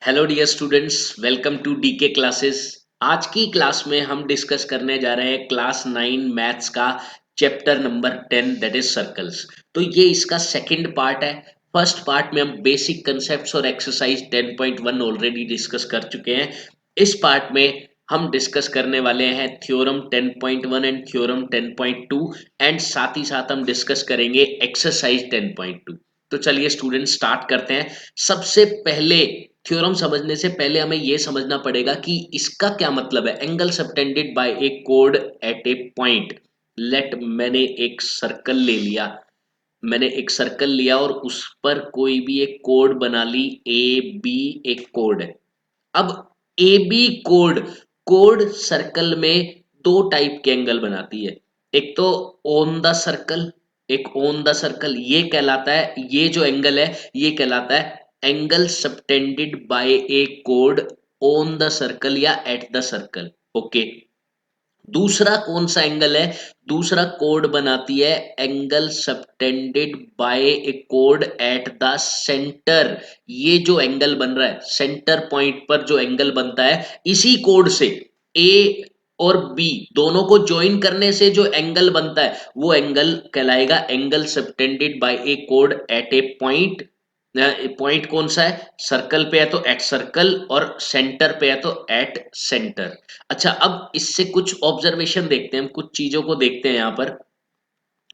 Hello dear students, welcome to DK classes. आज की class में हम डिस्कस करने जा रहे हैं क्लास 9 मैथ्स का chapter number 10 that is circles. तो ये इसका सेकंड पार्ट है। फर्स्ट पार्ट में हम बेसिक कंसेप्ट्स और एक्सरसाइज 10.1 ऑलरेडी डिस्कस कर चुके हैं। इस पार्ट में हम डिस्कस करने वाले हैं थ्योरम 10.1 एंड थ्योरम 10.2 एंड साथ ही साथ हम डिस्कस करेंगे एक्सरसाइज 10.2। तो चलिए स्टूडेंट स्टार्ट करते हैं। सबसे पहले थ्योरम समझने से पहले हमें यह समझना पड़ेगा कि इसका क्या मतलब है। एंगल सबटेंडेड बाय ए कोड एट ए पॉइंट। लेट मैंने एक सर्कल लिया और उस पर कोई भी एक कोड बना ली। ए बी एक कोड है। अब ए बी कोड कोड सर्कल में दो टाइप के एंगल बनाती है। एक तो ऑन द सर्कल, एक ऑन द सर्कल ये कहलाता है, ये जो एंगल है ये कहलाता है angle subtended by a code on the circle या एट द सर्कल। ओके, दूसरा कौन सा एंगल है? दूसरा कोड बनाती है एंगल सबटेंडेड बाय ए कोड एट द सेंटर। ये जो एंगल बन रहा है सेंटर पॉइंट पर जो एंगल बनता है इसी कोड से ए और बी दोनों को ज्वाइन करने से जो एंगल बनता है वो एंगल कहलाएगा एंगल सबटेंडेड बाय ए कोड एट ए पॉइंट। पॉइंट कौन सा है? सर्कल पे है तो एट सर्कल और सेंटर पे है तो एट सेंटर। अच्छा, अब इससे कुछ ऑब्जर्वेशन देखते हैं, हम कुछ चीजों को देखते हैं यहां पर।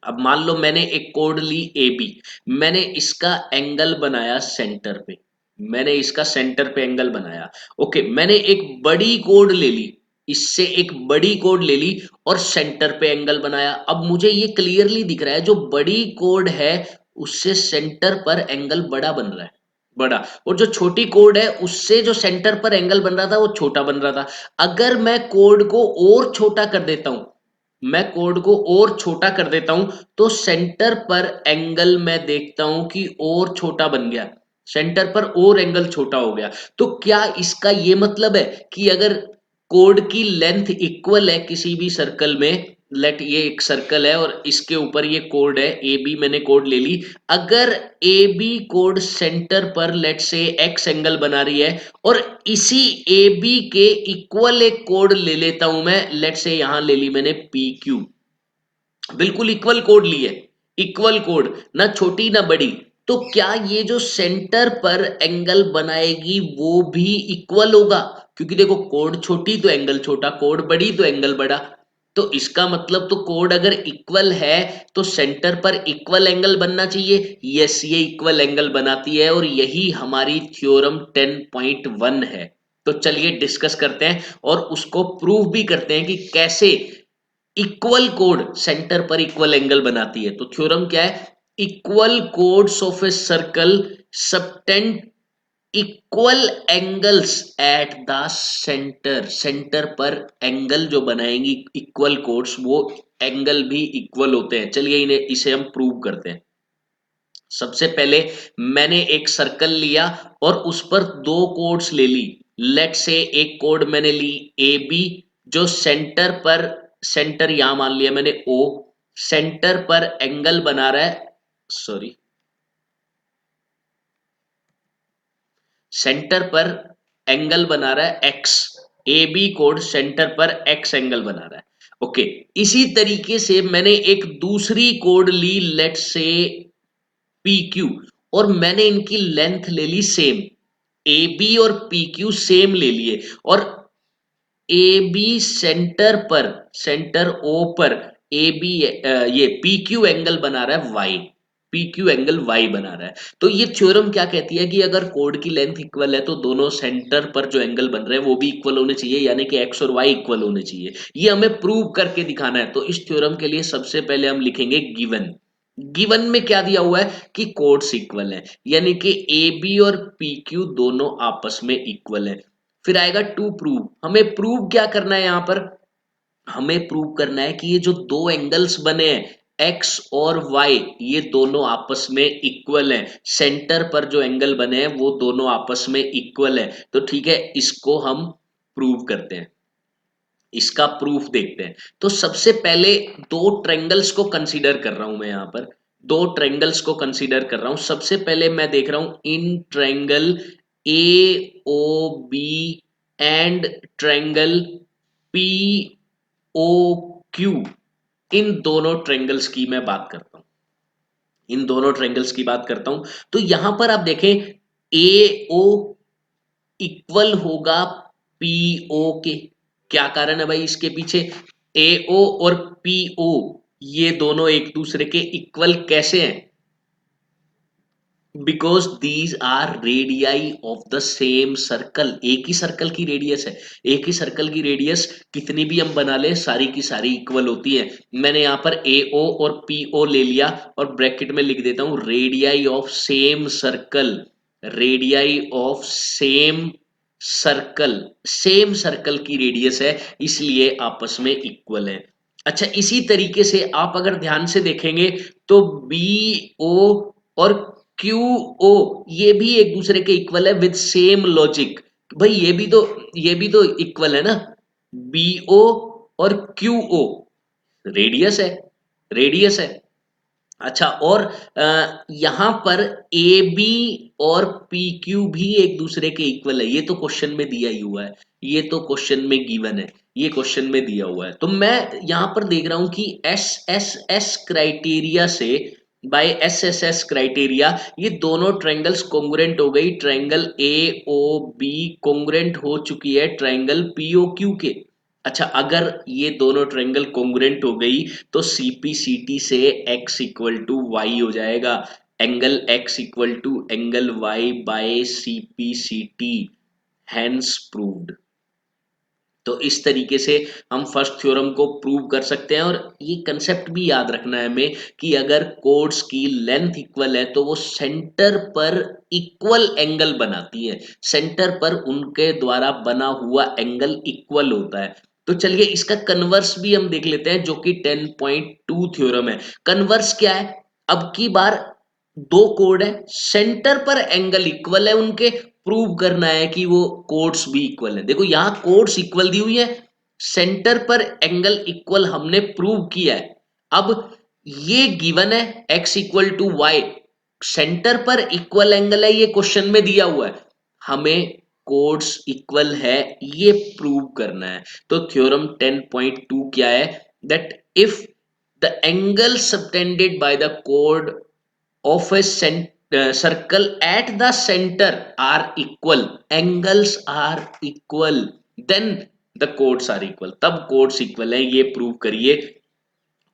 अब मान लो मैंने एक कोड ली ए बी, मैंने इसका एंगल बनाया सेंटर पे, मैंने इसका सेंटर पे एंगल बनाया। ओके, मैंने एक बड़ी कोड ले ली, इससे एक बड़ी कोड ले ली और सेंटर पे एंगल बनाया। अब मुझे ये क्लियरली दिख रहा है जो बड़ी कोड है उससे सेंटर पर एंगल बड़ा बन रहा है, बड़ा। और जो छोटी कोड है उससे जो सेंटर पर एंगल बन रहा था वो छोटा बन रहा था। अगर मैं कोड को और छोटा कर देता हूं, मैं कोड को और छोटा कर देता हूं तो सेंटर पर एंगल मैं देखता हूं कि और छोटा बन गया, सेंटर पर और एंगल छोटा हो गया। तो क्या इसका ये मतलब है कि अगर कोड की लेंथ इक्वल है किसी भी सर्कल में, लेट ये एक सर्कल है और इसके ऊपर ये कोड है ए बी, मैंने कोड ले ली, अगर ए बी कोड सेंटर पर लेट से एक्स एंगल बना रही है और इसी ए बी के इक्वल एक कोड ले लेता हूं मैं, लेट से यहां ले ली मैंने पी क्यू, बिल्कुल इक्वल कोड ली है, इक्वल कोड, ना छोटी ना बड़ी। तो क्या ये जो सेंटर पर एंगल बनाएगी वो भी इक्वल होगा? क्योंकि देखो कोड छोटी तो एंगल छोटा, कोड बड़ी तो एंगल बड़ा। तो इसका मतलब तो कोड अगर इक्वल है तो सेंटर पर इक्वल एंगल बनना चाहिए। यस, ये इक्वल एंगल बनाती है और यही हमारी थ्योरम 10.1 है। तो चलिए डिस्कस करते हैं और उसको प्रूव भी करते हैं कि कैसे इक्वल कोड सेंटर पर इक्वल एंगल बनाती है। तो थ्योरम क्या है? Equal chords of a circle subtend equal angles at the centre. Centre पर एंगल जो बनाएंगी इक्वल कोड्स वो एंगल भी इक्वल होते हैं। चलिए इसे हम प्रूव करते हैं। सबसे पहले मैंने एक सर्कल लिया और उस पर दो कोड्स ले ली। लेट से एक कोड मैंने ली ए बी, जो सेंटर पर, सेंटर यहां मान लिया मैंने ओ, सेंटर पर एंगल बना रहा है, सॉरी, सेंटर पर एंगल बना रहा है एक्स। ए बी कोड सेंटर पर एक्स एंगल बना रहा है। ओके, इसी तरीके से मैंने एक दूसरी कोड ली, लेट से पी क्यू, और मैंने इनकी लेंथ ले ली सेम। ए बी और पी क्यू सेम ले लिए और ए बी सेंटर पर, सेंटर ओ पर ए बी, ये पी क्यू एंगल बना रहा है Y, P Q angle Y बना रहा है। तो ये थ्योरम क्या कहती है कि अगर कोड की लेंथ इक्वल है तो दोनों सेंटर पर जो एंगल बन रहे हैं वो भी इक्वल होने चाहिए, यानी कि एक्स और वाई इक्वल होने चाहिए। ये हमें प्रूव करके दिखाना है। तो इस थ्योरम के लिए सबसे पहले हम लिखेंगे गिवन। गिवन में क्या दिया हुआ है कि कोड्स इक्वल है, यानी कि ए बी और पी क्यू दोनों आपस में इक्वल है। फिर आएगा टू प्रूव। हमें प्रूव क्या करना है यहां पर? हमें प्रूव करना है कि ये जो दो एंगल्स बने हैं एक्स और वाई, ये दोनों आपस में इक्वल हैं। सेंटर पर जो एंगल बने हैं वो दोनों आपस में इक्वल है। तो ठीक है, इसको हम प्रूव करते हैं, इसका प्रूफ देखते हैं। तो सबसे पहले दो ट्रायंगल्स को कंसीडर कर रहा हूं मैं यहां पर, दो ट्रायंगल्स को कंसीडर कर रहा हूं। सबसे पहले मैं देख रहा हूं इन triangle A O B and triangle P O Q, इन दोनों ट्रायंगल्स की मैं बात करता हूं, इन दोनों ट्रायंगल्स की बात करता हूं। तो यहां पर आप देखें ए ओ इक्वल होगा पीओ के। क्या कारण है भाई इसके पीछे? एओ और पीओ ये दोनों एक दूसरे के इक्वल कैसे हैं? Because these are radii of the same circle. एक ही सर्कल की रेडियस है, एक ही सर्कल की रेडियस कितनी भी हम बना ले सारी की सारी इक्वल होती है। मैंने यहां पर एओ और पीओ ले लिया और ब्रैकेट में लिख देता हूं radii of same circle, radii of same circle, same circle की रेडियस है इसलिए आपस में इक्वल है। अच्छा, इसी तरीके से आप अगर ध्यान से देखेंगे तो बी ओ और क्यू ओ ये भी एक दूसरे के इक्वल है विद सेम लॉजिक। भाई ये भी तो इक्वल है ना, बी ओ और क्यू ओ रेडियस है, रेडियस है। अच्छा, और यहां पर ए बी और पी क्यू भी एक दूसरे के इक्वल है, ये तो क्वेश्चन में दिया ही हुआ है, ये तो क्वेश्चन में गिवन है, ये क्वेश्चन में दिया हुआ है। तो मैं यहां पर देख रहा हूं कि एस एस एस क्राइटेरिया से, bye S S S criteria ये दोनों ट्रायंगल्स कोंग्रुएंट हो गई, ट्रायंगल ए ओ बी कोंग्रुएंट हो चुकी है ट्रायंगल पी ओ क्यू के। अच्छा, अगर ये दोनों ट्रायंगल कोंग्रुएंट हो गई तो सीपीसीटी से x इक्वल टू वाई हो जाएगा, angle x equal to angle y by CPCT, hence proved. तो इस तरीके से हम फर्स्ट थ्योरम को प्रूव कर सकते हैं। और ये कंसेप्ट भी याद रखना है हमें कि अगर कोड्स की लेंथ इक्वल है तो वो सेंटर पर इक्वल एंगल बनाती है, सेंटर पर उनके द्वारा बना हुआ एंगल इक्वल होता है। तो चलिए इसका कन्वर्स भी हम देख लेते हैं जो कि 10.2 थ्योरम है। कन्वर्स क्या है? अब की बार दो कोड है, सेंटर पर एंगल इक्वल है उनके, प्रूव करना है कि वो कोड्स भी इक्वल है। देखो यहां कोड्स इक्वल दी हुई है, सेंटर पर एंगल इक्वल हमने प्रूव किया है। अब ये गिवन है x equal to Y, centre पर इक्वल एंगल है, ये क्वेश्चन में दिया हुआ है, हमें कोड्स इक्वल है ये प्रूव करना है। तो थ्योरम 10.2 क्या है? That if the angle subtended by the code of a circle at the center are equal, angles are equal, then the chords are equal, तब chords equal है, ये प्रूव करिए।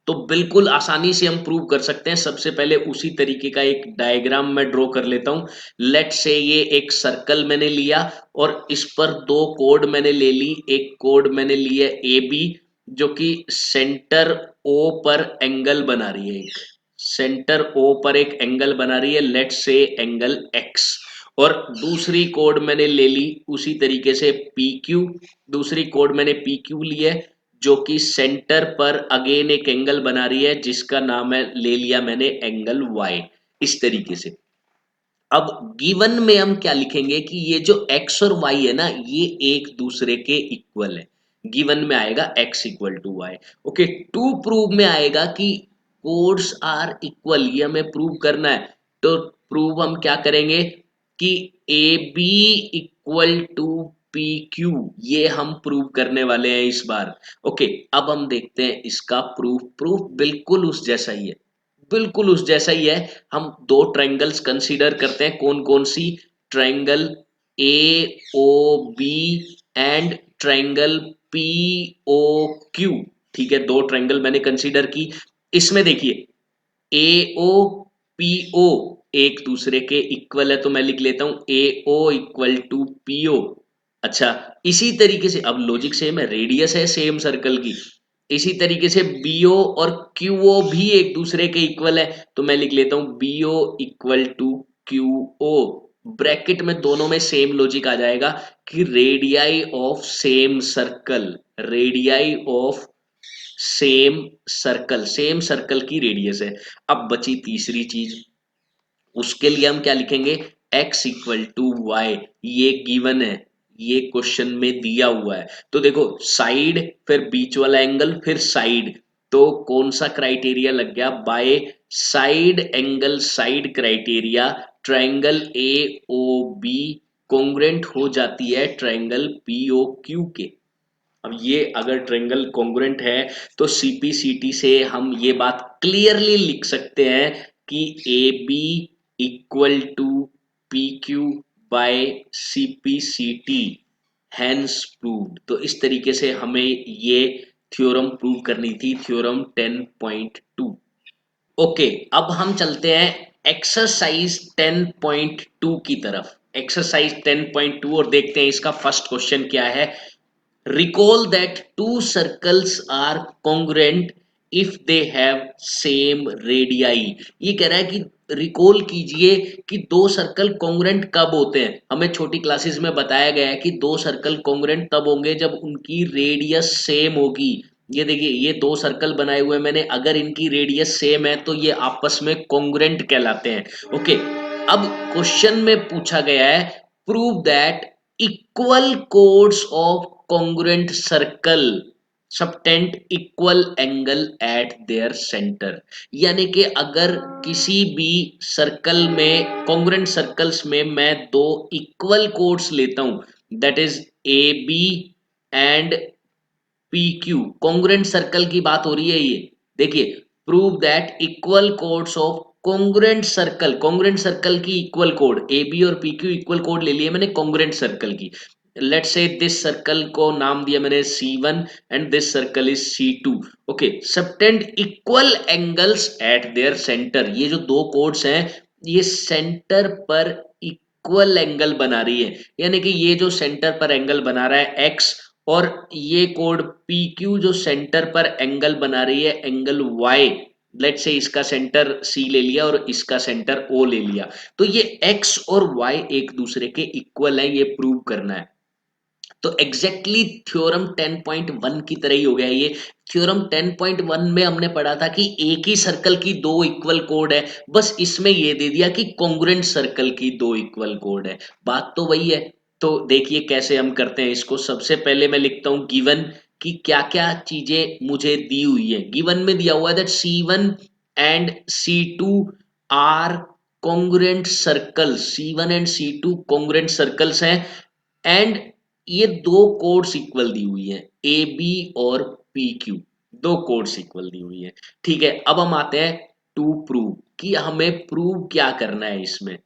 तो बिल्कुल आसानी से हम प्रूव कर सकते हैं। सबसे पहले उसी तरीके का एक डायग्राम मैं ड्रॉ कर लेता हूं। लेट से ये एक सर्कल मैंने लिया और इस पर दो कोड मैंने ले ली, एक कोड मैंने लिया ए बी जो कि सेंटर ओ पर एंगल बना रही है, एक सेंटर ओ पर एक एंगल बना रही है, लेट से एंगल एक्स। और दूसरी कोड मैंने ले ली उसी तरीके से पी क्यू, दूसरी कोड मैंने पी क्यू ली है जो कि सेंटर पर अगेन एक एंगल बना रही है जिसका नाम है, ले लिया मैंने एंगल वाई। इस तरीके से अब गिवन में हम क्या लिखेंगे कि ये जो x और y है ना ये एक दूसरे के इक्वल है। गिवन में आएगा x equal to Y. Okay, to prove में आएगा कि कोड्स आर इक्वल, ये हमें प्रूव करना है। तो प्रूव हम क्या करेंगे कि A B equal to P Q, ये हम प्रूव करने वाले हैं इस बार। ओके, अब हम देखते हैं इसका प्रूफ। प्रूफ बिल्कुल उस जैसा ही है, बिल्कुल उस जैसा ही है। हम दो ट्रायंगल्स कंसीडर करते हैं, कौन कौन सी? Triangle A O B and triangle P O Q. ठीक है, दो ट्रायंगल मैंने कंसीडर की। इसमें देखिए ए ओ पी ओ एक दूसरे के इक्वल है तो मैं लिख लेता हूं A O equal to P O. अच्छा, इसी तरीके से अब लॉजिक सेम है, रेडियस है सेम सर्कल की, इसी तरीके से बीओ और क्यूओ भी एक दूसरे के इक्वल है तो मैं लिख लेता हूं BO equal to QO. Bracket में दोनों में सेम लॉजिक आ जाएगा कि radii of same circle, radii of same circle, same circle की रेडियस है। अब बची तीसरी चीज, उसके लिए हम क्या लिखेंगे? x इक्वल टू वाई, ये गिवन है, ये क्वेश्चन में दिया हुआ है। तो देखो साइड फिर बीच वाला एंगल फिर साइड, तो कौन सा क्राइटेरिया लग गया? By side angle side criteria triangle A O B congruent हो जाती है ट्रायंगल पीओक्यू के। अब ये अगर ट्रायंगल कॉन्ग्रुएंट है तो सीपीसीटी से हम ये बात क्लियरली लिख सकते हैं कि A B equal to P Q by CPCT, hence proved. तो इस तरीके से हमें ये थ्योरम प्रूव करनी थी, थ्योरम 10.2। ओके, अब हम चलते हैं एक्सरसाइज 10.2 की तरफ। एक्सरसाइज 10.2 और देखते हैं इसका फर्स्ट क्वेश्चन क्या है। Recall that two circles are congruent if they have same radii। ये कह रहा है कि रिकॉल कीजिए कि दो सर्कल कॉन्ग्रुएंट कब होते हैं। हमें छोटी क्लासेस में बताया गया है कि दो सर्कल कॉन्ग्रुएंट तब होंगे जब उनकी रेडियस सेम होगी। ये देखिए, ये दो सर्कल बनाए हुए मैंने, अगर इनकी रेडियस सेम है तो ये आपस में कॉन्ग्रुएंट कहलाते हैं। ओके, अब क्वेश्चन में पूछा गया है prove that equal chords of congruent circle subtend equal angle at their center। यानी कि अगर किसी भी सर्कल में, congruent सर्कल्स में मैं दो इक्वल कोड्स लेता हूं, that is A B and P Q, congruent circle की बात हो रही है ये। देखिए, prove that equal chords of congruent circle, congruent circle की इक्वल कोड, ए बी और पी क्यू इक्वल कोड ले लिए मैंने कॉन्ग्रुएंट सर्कल की। लेट्स से दिस सर्कल को नाम दिया मैंने C1 and this circle is C2। Okay, subtend equal angles at their centre. ये जो दो कोड्स हैं ये सेंटर पर इक्वल एंगल बना रही है, यानी कि ये जो सेंटर पर एंगल बना रहा है एक्स, और ये कोड पी क्यू जो सेंटर पर एंगल बना रही है एंगल वाई। लेट से इसका सेंटर सी ले लिया और इसका सेंटर ओ ले लिया, तो ये एक्स और वाई एक दूसरे के इक्वल है, ये प्रूव करना है। तो एग्जैक्टली थ्योरम 10.1 की तरह ही हो गया ये। थ्योरम 10.1 में हमने पढ़ा था कि एक ही सर्कल की दो इक्वल कोड है, बस इसमें ये दे दिया कि कॉन्ग्रुएंट सर्कल की दो इक्वल कोड है। बात तो वही है। तो देखिए कैसे हम करते हैं इसको। सबसे पहले मैं लिखता हूं गिवन कि क्या क्या चीजें मुझे दी हुई है। गिवन में दिया हुआ है that C1 and C2 are congruent circles, C1 and C2 congruent circles हैं, एंड ये दो कोड्स इक्वल दी हुई है, ए बी और पी क्यू, दो कोड्स इक्वल दी हुई है। ठीक है, अब हम आते हैं टू प्रूव कि हमें प्रूव क्या करना है इसमें।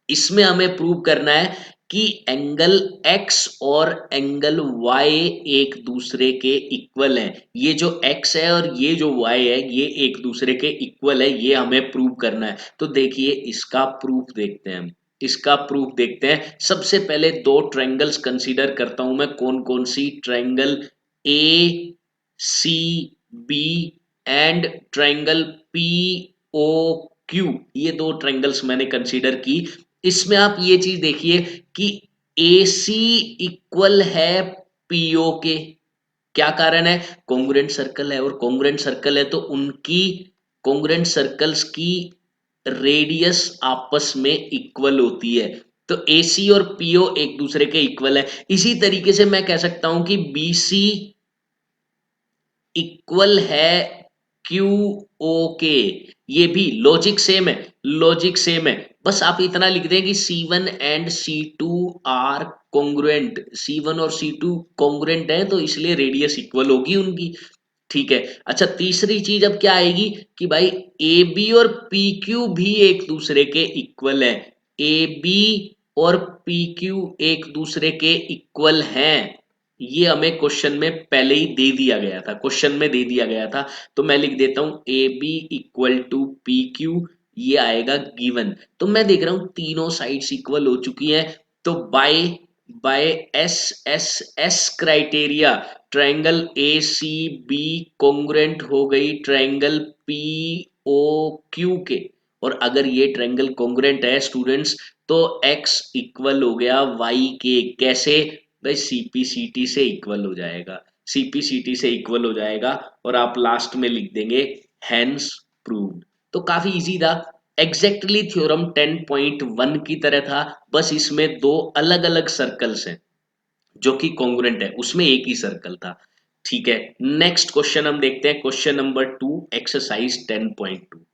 इसमें हमें प्रूव करना है कि एंगल x और एंगल y एक दूसरे के इक्वल हैं। ये जो x है और ये जो y है ये एक दूसरे के इक्वल है, ये हमें प्रूव करना है। तो देखिए इसका प्रूफ देखते हैं हम। इसका प्रूफ देखते हैं। सबसे पहले दो ट्रायंगल्स कंसीडर करता हूं मैं, कौन कौन सी, triangle A C B and triangle P O Q. ये दो ट्रायंगल्स मैंने कंसीडर की। इसमें आप ये चीज देखिए कि AC इक्वल है PO के। क्या कारण है? कॉन्ग्रुएंट सर्कल है, और कॉन्ग्रुएंट सर्कल है तो उनकी, कॉन्ग्रुएंट सर्कल्स की रेडियस आपस में इक्वल होती है। तो AC और PO एक दूसरे के इक्वल है। इसी तरीके से मैं कह सकता हूं कि BC इक्वल है क्यू ओ के। ये भी लॉजिक सेम है, लॉजिक सेम है। बस आप इतना लिख दें कि C1 and C2 are congruent, C1 और C2 कॉन्ग्रुएंट है तो इसलिए रेडियस इक्वल होगी उनकी। ठीक है। अच्छा, तीसरी चीज अब क्या आएगी कि भाई ए बी और पी क्यू भी एक दूसरे के इक्वल है। ए बी और पी क्यू एक दूसरे के इक्वल हैं, ये हमें क्वेश्चन में पहले ही दे दिया गया था, क्वेश्चन में दे दिया गया था। तो मैं लिख देता हूं A B equal to P Q, ये आएगा गिवन। तो मैं देख रहा हूं तीनों साइड्स इक्वल हो चुकी हैं। तो by by S S S criteria triangle A C B congruent हो गई ट्रायंगल पी ओ क्यू के। और अगर ये ट्रायंगल कॉन्ग्रुएंट है स्टूडेंट्स तो x इक्वल हो गया y के। कैसे भाई? सीपीसीटी से इक्वल हो जाएगा, सीपीसीटी से इक्वल हो जाएगा, और आप लास्ट में लिख देंगे हैंस प्रूव्ड। तो काफी इजी था, एग्जैक्टली थ्योरम 10.1 की तरह था, बस इसमें दो अलग अलग सर्कल्स हैं जो कि कॉन्ग्रुएंट है, उसमें एक ही सर्कल था। ठीक है, नेक्स्ट क्वेश्चन हम देखते हैं, क्वेश्चन नंबर 2, एक्सरसाइज 10.2।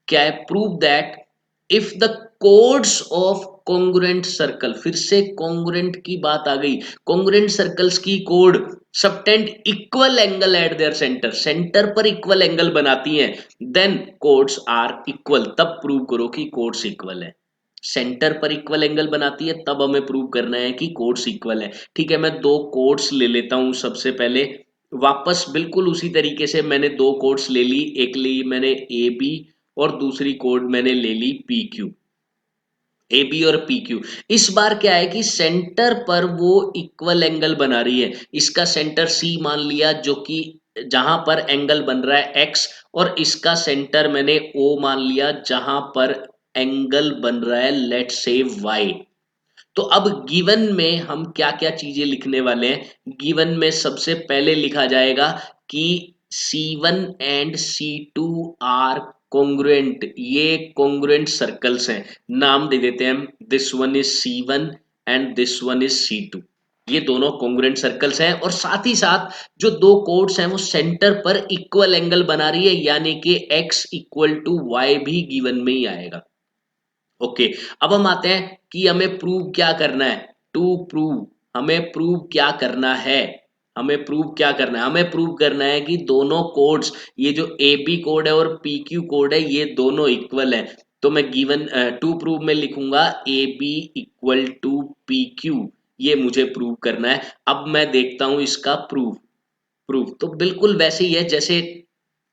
क्या है? Prove that if the codes of congruent circle, फिर से कॉन्ग्रुएंट की बात आ गई। कॉन्ग्रुएंट सर्कल्स की code subtend equal angle eight their centre, centre पर इक्वल एंगल बनाती हैं, देन कोड्स आर इक्वल, तब प्रूव करो कि कोड्स इक्वल है। सेंटर पर इक्वल एंगल बनाती है तब हमें प्रूव करना है कि कोड्स इक्वल है। ठीक है, मैं दो कोड्स ले लेता हूं सबसे पहले, वापस बिल्कुल उसी तरीके से मैंने दो कोड्स ले ली, एक ली मैंने ए बी और दूसरी कोड मैंने ले ली पी क्यू, ए बी और पी क्यू। इस बार क्या है कि सेंटर पर वो इक्वल एंगल बना रही है, इसका सेंटर सी मान लिया जो कि जहां पर एंगल बन रहा है एक्स, और इसका सेंटर मैंने ओ मान लिया जहां पर एंगल बन रहा है लेट्स से वाई। तो अब गिवन में हम क्या क्या चीजें लिखने वाले हैं, गिवन में सबसे पहले लिखा जाएगा कि C1 and C2 are congruent, ये कॉन्ग्रुएंट सर्कल्स हैं, नाम दे देते हैं हम, this one is C1 and this one is C2, ये दोनों कॉन्ग्रुएंट सर्कल्स हैं। और साथ ही साथ जो दो कोड्स हैं वो सेंटर पर इक्वल एंगल बना रही है, यानी कि x इक्वल टू वाई भी गिवन में ही आएगा। ओके, अब हम आते हैं कि हमें प्रूव क्या करना है, टू प्रूव, हमें प्रूव क्या करना है, हमें प्रूव क्या करना है, हमें प्रूव करना है कि दोनों कोड्स, ये जो ए बी कोड है और पी क्यू कोड है, ये दोनों इक्वल है। तो मैं गिवन टू प्रूव में लिखूंगा A B equal to P Q, ये मुझे प्रूव करना है। अब मैं देखता हूं इसका प्रूफ, प्रूफ तो बिल्कुल वैसे ही है जैसे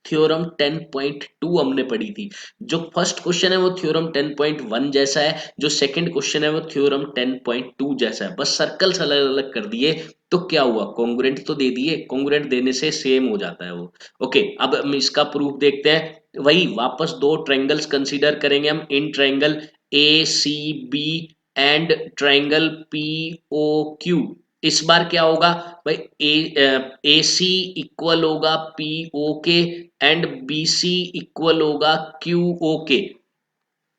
थ्योरम 10.2 हमने पढ़ी थी। जो फर्स्ट क्वेश्चन है वो थ्योरम 10.1 जैसा है, जो सेकंड क्वेश्चन है वो थ्योरम 10.2 जैसा है, बस सर्कल्स अलग अलग कर दिए। तो क्या हुआ, कॉन्ग्रुएंट तो दे दिए, कॉन्ग्रुएंट देने से सेम हो जाता है वो। ओके, अब हम इसका प्रूफ देखते हैं, वही वापस दो ट्रायंगल्स कंसीडर करेंगे हम, इन triangle A C B and triangle P O Q. इस बार क्या होगा भाई, ए सी इक्वल होगा पी ओ के एंड बी सी इक्वल होगा क्यू ओ के।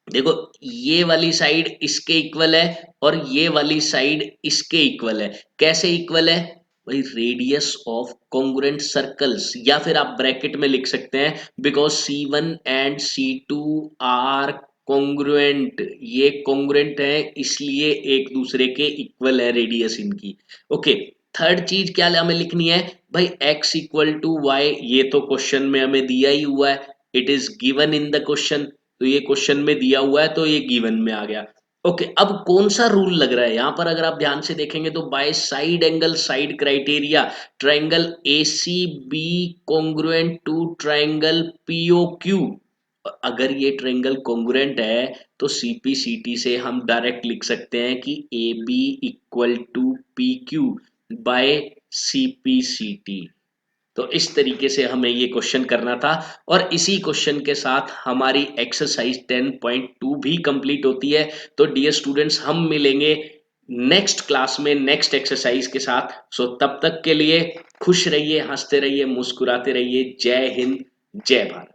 देखो, ये वाली साइड इसके इक्वल है और ये वाली साइड इसके इक्वल है। कैसे इक्वल है भाई, रेडियस ऑफ कॉन्ग्रुएंट सर्कल्स, या फिर आप ब्रैकेट में लिख सकते हैं because C1 and C2 are congruent, ये कॉन्ग्रुएंट है इसलिए एक दूसरे के इक्वल है रेडियस इनकी। ओके, थर्ड चीज क्या हमें लिखनी है भाई, x इक्वल टू वाई, ये तो क्वेश्चन में हमें दिया ही हुआ है, it is given in the question, तो ये क्वेश्चन में दिया हुआ है तो ये गिवन में आ गया। ओके, अब कौन सा रूल लग रहा है यहां पर, अगर आप ध्यान से देखेंगे तो by side angle side criteria triangle A C B congruent to triangle PO Q. अगर ये ट्रायंगल कॉन्ग्रुएंट है तो सीपीसीटी से हम डायरेक्ट लिख सकते हैं कि A B equal to P Q by CPCT. तो इस तरीके से हमें ये क्वेश्चन करना था, और इसी क्वेश्चन के साथ हमारी एक्सरसाइज 10.2 भी कंप्लीट होती है। तो डियर स्टूडेंट्स, हम मिलेंगे नेक्स्ट क्लास में नेक्स्ट एक्सरसाइज के साथ। सो तब तक के लिए खुश रहिए, हंसते रहिए, मुस्कुराते रहिए। जय हिंद, जय भारत।